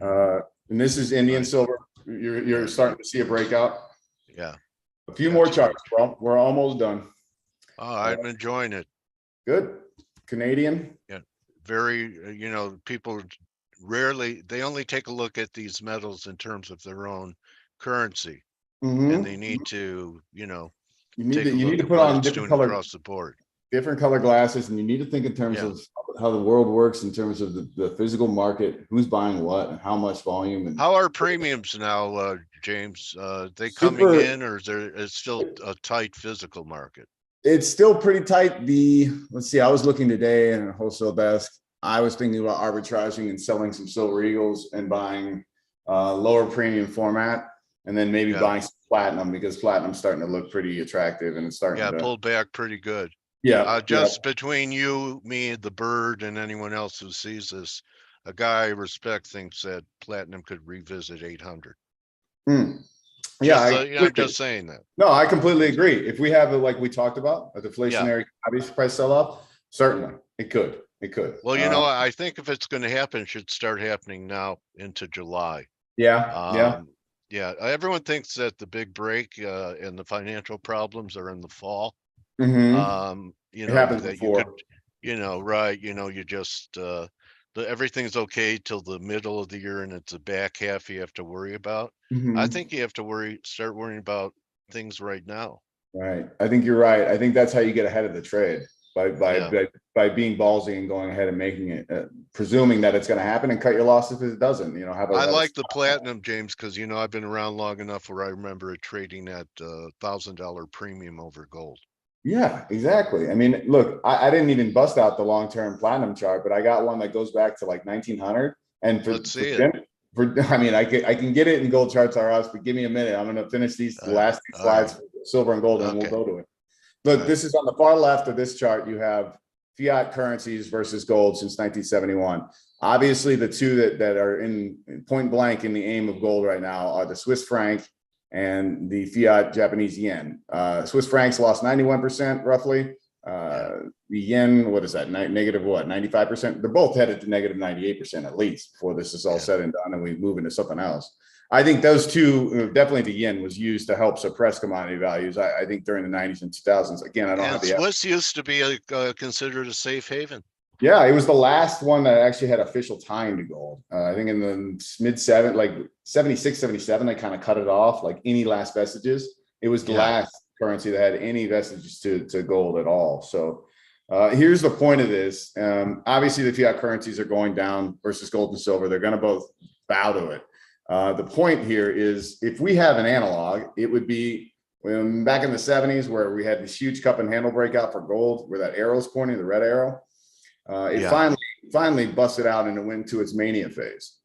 And this is Indian silver. You're starting to see a breakout.
Yeah.
A few more charts, bro. We're almost done.
Oh, I'm enjoying it.
Good. Canadian.
Yeah. Very, people they only take a look at these metals in terms of their own currency. And they need to, you need
to put on different color
across the board.
Different color glasses, and you need to think in terms of how the world works in terms of the physical market, who's buying what and how much volume. And
how are premiums now, James? They coming in, or is it's still a tight physical market?
It's still pretty tight. Let's see, I was looking today in a wholesale desk. I was thinking about arbitraging and selling some silver eagles and buying lower premium format, and then maybe buying some platinum, because platinum's starting to look pretty attractive and it's starting to
pull back pretty good.
Yeah.
Between you, me, the bird, and anyone else who sees this, a guy I respect thinks that platinum could revisit 800.
Yeah,
I'm just saying that.
No, I completely agree. If we have like we talked about, a deflationary commodity price sell-off, certainly it could.
Well, I think if it's going to happen, it should start happening now into July.
Yeah.
Yeah, everyone thinks that the big break and the financial problems are in the fall. You
It
know,
happened
that you
before.
could, you know, right, you know, you just everything's okay till the middle of the year and it's the back half you have to worry about. I think you have to start worrying about things right now.
Right. I think you're right. I think that's how you get ahead of the trade by
Yeah.
by being ballsy and going ahead and making it, presuming that it's going to happen, and cut your losses if it doesn't. You know,
I like the platinum, James, because you know I've been around long enough where I remember it trading at $1,000 premium over gold.
Yeah, exactly. I mean, look, I didn't even bust out the long-term platinum chart, but I got one that goes back to like 1900. And
Let's see it.
I mean, I can get it in gold charts our house, but give me a minute. I'm going to finish these last two slides, silver and gold, and we'll go to it. Look, this is on the far left of this chart. You have fiat currencies versus gold since 1971. Obviously, the two that are in point blank in the aim of gold right now are the Swiss franc and the fiat Japanese yen. Swiss francs lost 91% roughly. The yen, what is that? Negative what? 95%. They're both headed to negative 98% at least before this is all said and done and we move into something else. I think those two, definitely the yen was used to help suppress commodity values. I think during the 90s and 2000s. Again, I don't have the
Swiss used to be considered a safe haven.
Yeah, it was the last one that actually had official tying to gold. I think in the mid 76, 77, they kind of cut it off, like any last vestiges. It was the last currency that had any vestiges to gold at all. So here's the point of this. Obviously, the fiat currencies are going down versus gold and silver. They're going to both bow to it. The point here is if we have an analog, it would be back in the 70s where we had this huge cup and handle breakout for gold, where that arrow is pointing, the red arrow. It finally busted out and it went to its mania phase.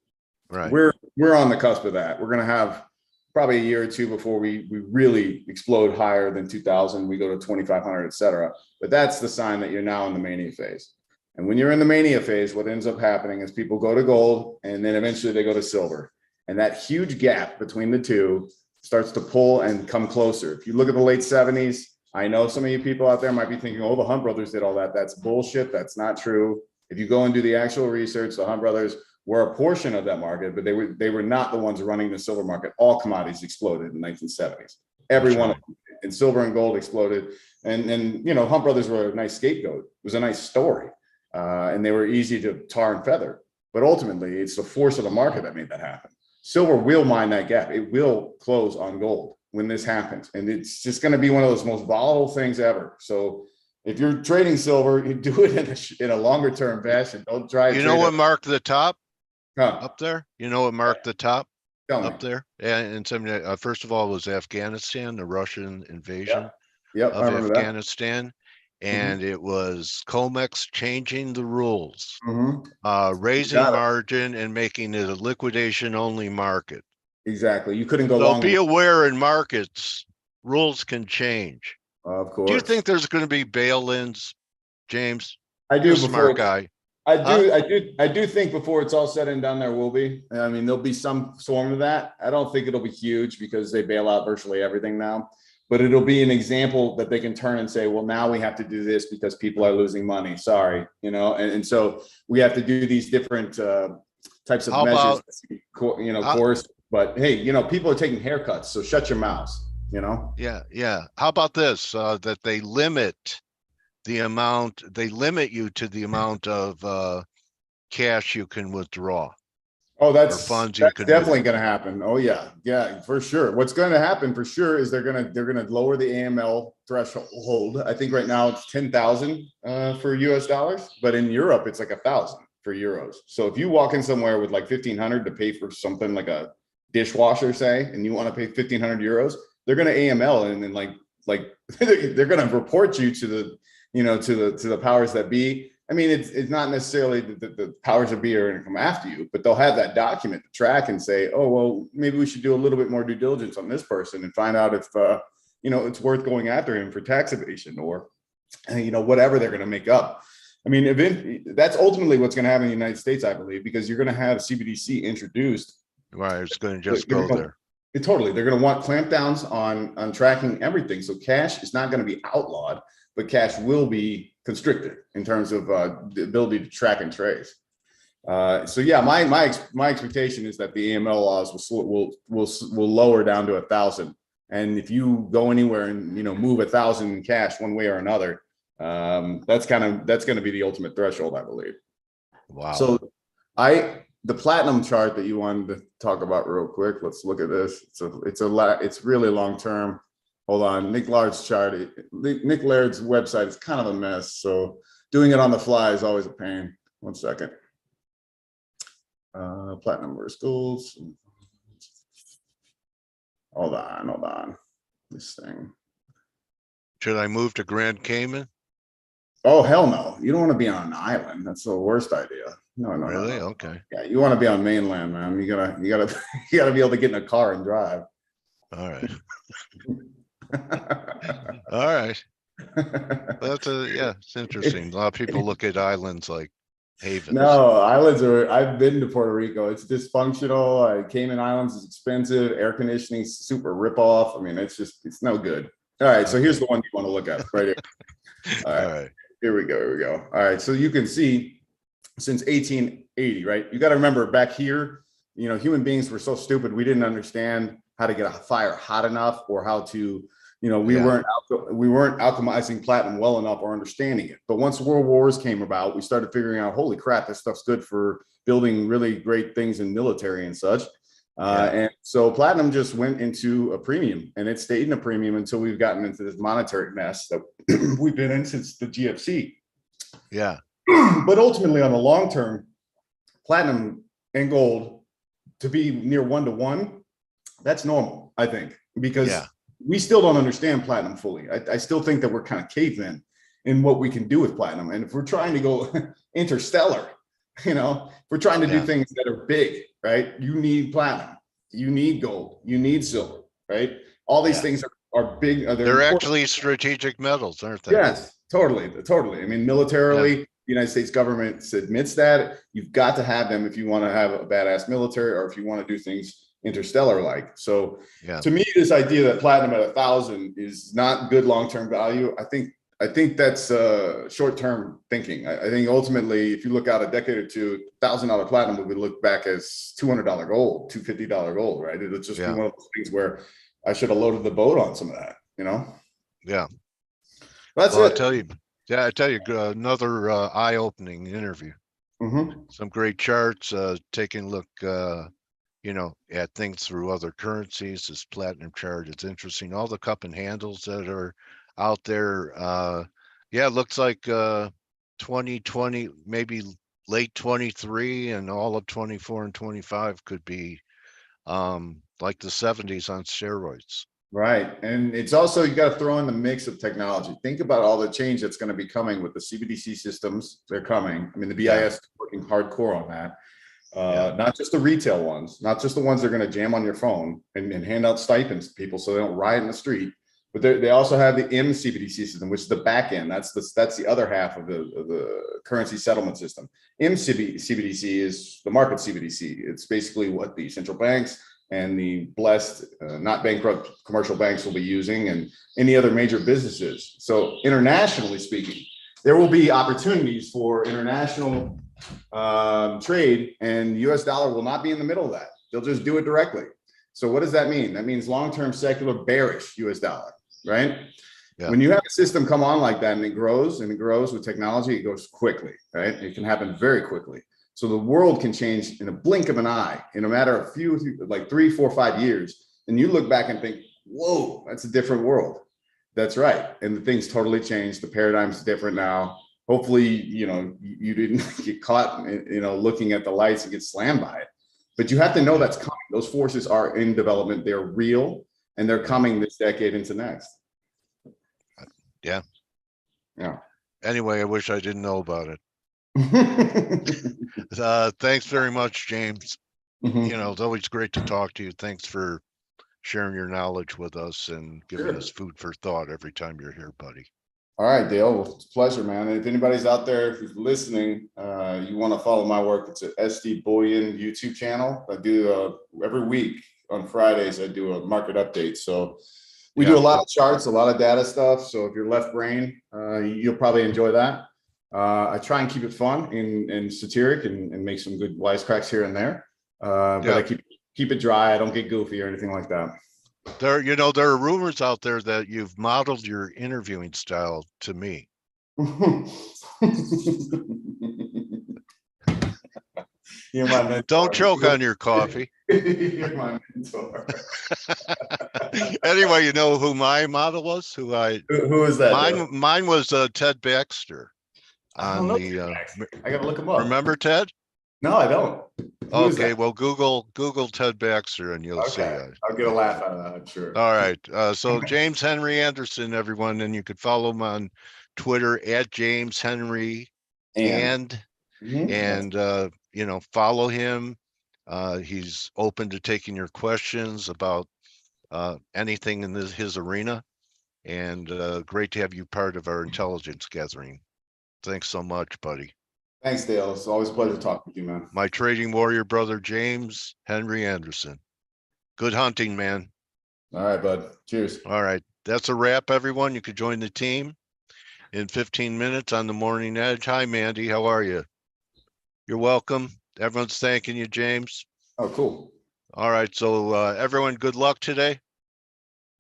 Right.
We're on the cusp of that. We're going to have probably a year or two before we really explode higher than 2000. We go to 2500, et cetera. But that's the sign that you're now in the mania phase. And when you're in the mania phase, what ends up happening is people go to gold and then eventually they go to silver. And that huge gap between the two starts to pull and come closer. If you look at the late 70s, I know some of you people out there might be thinking, oh, the Hunt brothers did all that. That's bullshit. That's not true. If you go and do the actual research, the Hunt brothers were a portion of that market, but they were not the ones running the silver market. All commodities exploded in the 1970s. Every one of them. And silver and gold exploded. And you know, Hunt brothers were a nice scapegoat. It was a nice story. And they were easy to tar and feather. But ultimately, it's the force of the market that made that happen. Silver will mine that gap. It will close on gold when this happens. And it's just going to be one of those most volatile things ever. So if you're trading silver, you do it in a longer term fashion. Don't try.
You know what marked the top
up
there? You know what marked the top
up
there? And first of all was Afghanistan, the Russian invasion
of
Afghanistan. And it was COMEX changing the rules, raising margin and making it a liquidation only market.
Exactly. You couldn't go
long. So be aware in markets, rules can change.
Of course.
Do you think there's going to be bail-ins, James?
I do.
You're a smart guy.
I do think before it's all said and done, there will be. I mean, there'll be some form of that. I don't think it'll be huge because they bail out virtually everything now. But it'll be an example that they can turn and say, well, now we have to do this because people are losing money. Sorry, you know, and so we have to do these different types of measures, course. But hey, you know, people are taking haircuts, so shut your mouths, you know?
Yeah. How about this? That they limit you to the amount of cash you can withdraw.
Oh, that's definitely going to happen. Oh yeah, for sure. What's going to happen for sure is they're going to lower the AML threshold. I think right now it's 10,000 for US dollars, but in Europe it's like 1,000 for euros. So if you walk in somewhere with like 1,500 to pay for something like a dishwasher, say, and you want to pay 1,500 euros, they're going to AML and then like they're going to report you to the powers that be. I mean, it's not necessarily the powers that be are going to come after you, but they'll have that document to track and say, oh, well, maybe we should do a little bit more due diligence on this person and find out if, it's worth going after him for tax evasion or, whatever they're going to make up. I mean, that's ultimately what's going to happen in the United States, I believe, because you're going to have CBDC introduced.
Right. It's going to just go there.
Totally. They're going to want clampdowns on tracking everything. So cash is not going to be outlawed, but cash will be constricted in terms of the ability to track and trace. So yeah, my expectation is that the AML laws will lower down to 1,000. And if you go anywhere and move 1,000 in cash one way or another, that's going to be the ultimate threshold, I believe.
Wow.
So the platinum chart that you wanted to talk about real quick. Let's look at this. It's really long term. Hold on, Nick Laird's chart. Nick Laird's website is kind of a mess, so doing it on the fly is always a pain. 1 second. Platinum versus gold. Hold on. This thing.
Should I move to Grand Cayman?
Oh, hell no. You don't want to be on an island. That's the worst idea. No.
Really?
No.
Okay.
Yeah, you want to be on mainland, man. You gotta be able to get in a car and drive.
All right. All right. That's it's interesting. A lot of people look at islands like havens.
No, islands I've been to Puerto Rico. It's dysfunctional. Cayman Islands is expensive. Air conditioning, super ripoff. I mean, it's no good. All right. So here's the one you want to look at right here. All right. Here we go. All right. So you can see since 1880, right? You got to remember back here, human beings were so stupid. We didn't understand how to get a fire hot enough or how to, we weren't alchemizing platinum well enough or understanding it. But once world wars came about, we started figuring out, holy crap, this stuff's good for building really great things in military and such. And so platinum just went into a premium, and it stayed in a premium until we've gotten into this monetary mess that we've been in since the GFC.
Yeah.
But ultimately, on the long term, platinum and gold to be near 1-to-1, that's normal, I think, because we still don't understand platinum fully. I still think that we're kind of cavemen in what we can do with platinum. And if we're trying to go interstellar, if we're trying to do things that are big, right? You need platinum, you need gold, you need silver, right? All these things are big.
They're actually strategic metals, aren't they?
Yes, totally. I mean, militarily, the United States government admits that you've got to have them if you want to have a badass military or if you want to do things interstellar like. So to me, this idea that platinum at 1,000 is not good long-term value, I think that's short-term thinking. I think ultimately, if you look out a decade or two, $1,000 platinum would look back as $200 gold, $250 gold, right? It'll just be one of those things where I should have loaded the boat on some of that,
Yeah.
That's it.
I tell you, another eye-opening interview. Some great charts, taking a look, at things through other currencies. This platinum chart, it's interesting. All the cup and handles that are out there. It looks like 2020, maybe late 23 and all of 24 and 25 could be like the 70s on steroids.
Right. And it's also, you got to throw in the mix of technology. Think about all the change that's going to be coming with the CBDC systems. They're coming. I mean, the BIS is working hardcore on that. Not just the retail ones, not just the ones that are going to jam on your phone and hand out stipends to people so they don't riot in the street. But they also have the MCBDC system, which is the back end. That's the other half of the currency settlement system. MCBDC is the market CBDC. It's basically what the central banks and the blessed, not bankrupt commercial banks will be using, and any other major businesses. So internationally speaking, there will be opportunities for international trade, and the US dollar will not be in the middle of that. They'll just do it directly. So what does that mean? That means long-term secular bearish US dollar, right? Yeah. When you have a system come on like that and it grows with technology, it goes quickly, right? It can happen very quickly. So the world can change in a blink of an eye in a matter of like 3, 4, 5 years. And you look back and think, whoa, that's a different world. That's right. And the things totally changed. The paradigm's different now. Hopefully, you didn't get caught, looking at the lights and get slammed by it. But you have to know that's coming. Those forces are in development. They're real, and they're coming this decade into next.
Yeah.
Yeah.
Anyway, I wish I didn't know about it. Thanks very much, James. It's always great to talk to you. Thanks for sharing your knowledge with us and giving us food for thought every time you're here, buddy.
All right, Dale. Well, it's a pleasure, man. If anybody's out there who's listening, you want to follow my work, it's an SD Bullion YouTube channel. I do every week on Fridays, I do a market update. So we do a lot of charts, a lot of data stuff. So if you're left brain, you'll probably enjoy that. I try and keep it fun and satiric and make some good wisecracks here and there. But
Yeah.
I keep it dry. I don't get goofy or anything like that.
There, you know, there are rumors out there that you've modeled your interviewing style to me.
You're my mentor.
Don't choke on your coffee.
You're my mentor.
Anyway, you know who my model was? Who
is that?
Mine was Ted Baxter.
I don't know. I gotta look him up.
Remember Ted?
No, I don't.
Okay, well, Google Ted Baxter and you'll see.
I'll get a laugh out of that, I'm sure.
All right. So James Henry Anderson, everyone, and you could follow him on Twitter at James Henry and you know, follow him. He's open to taking your questions about anything in his arena, and great to have you part of our intelligence gathering. Thanks so much, buddy.
Thanks, Dale. It's always a pleasure talking with you, man.
My trading warrior brother, James Henry Anderson. Good hunting, man.
All right, bud. Cheers.
All right. That's a wrap, everyone. You could join the team in 15 minutes on the Morning Edge. Hi, Mandy. How are you? You're welcome. Everyone's thanking you, James.
Oh, cool.
All right. So everyone, good luck today.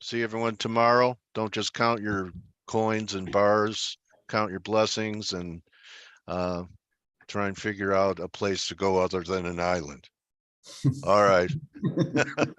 See everyone tomorrow. Don't just count your coins and bars, count your blessings, and try and figure out a place to go other than an island. All right.